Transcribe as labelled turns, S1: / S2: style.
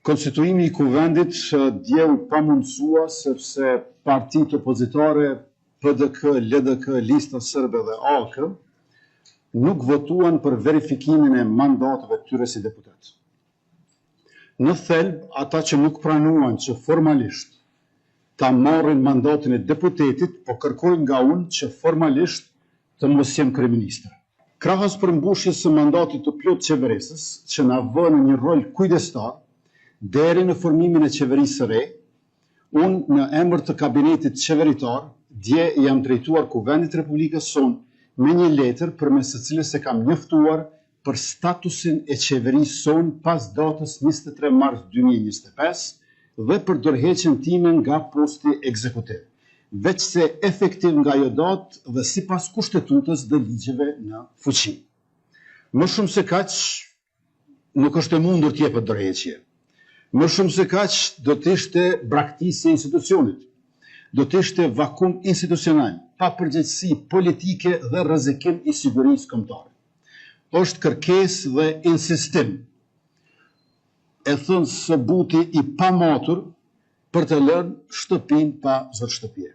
S1: Konstituimi i kuvendit dje u pamundësua sepse partitë opozitare PDK, LDK, Lista Sërbe dhe AK nuk votuan për verifikimin e mandatëve të tyre si deputet. Në thelb, ata që nuk pranuan që formalisht ta marrin mandatin e deputetit, po kërkojnë nga unë që formalisht të mos jem kryeministër. Krahas përmbushjes së mandatit të plot qeverisës, që na vë në një rol kujdestar, deri në formimin e qeverisë së re, unë në emër të kabinetit qeveritar, dje jam drejtuar Kuvendit Republikës sonë me një letër përmes së cilës e kam njoftuar për statusin e qeverisë sonë pas datës 23 mars 2025 dhe për dorëheqjen time nga posti ekzekutiv, veçse efektiv nga ajo datë dhe sipas kushtetutës dhe ligjeve në fuqi. Më shumë se kaq nuk është e mundur të jepet dorëheqje. Më shumë se kaq do të ishte braktisje e institucionit, do të ishte vakum institucional, pa përgjegjësi politike dhe rrezikim i sigurisë kombëtare. Është kërkesë dhe insistim, e thënë së buti i pamatur për të lënë shtëpinë pa zot shtëpie.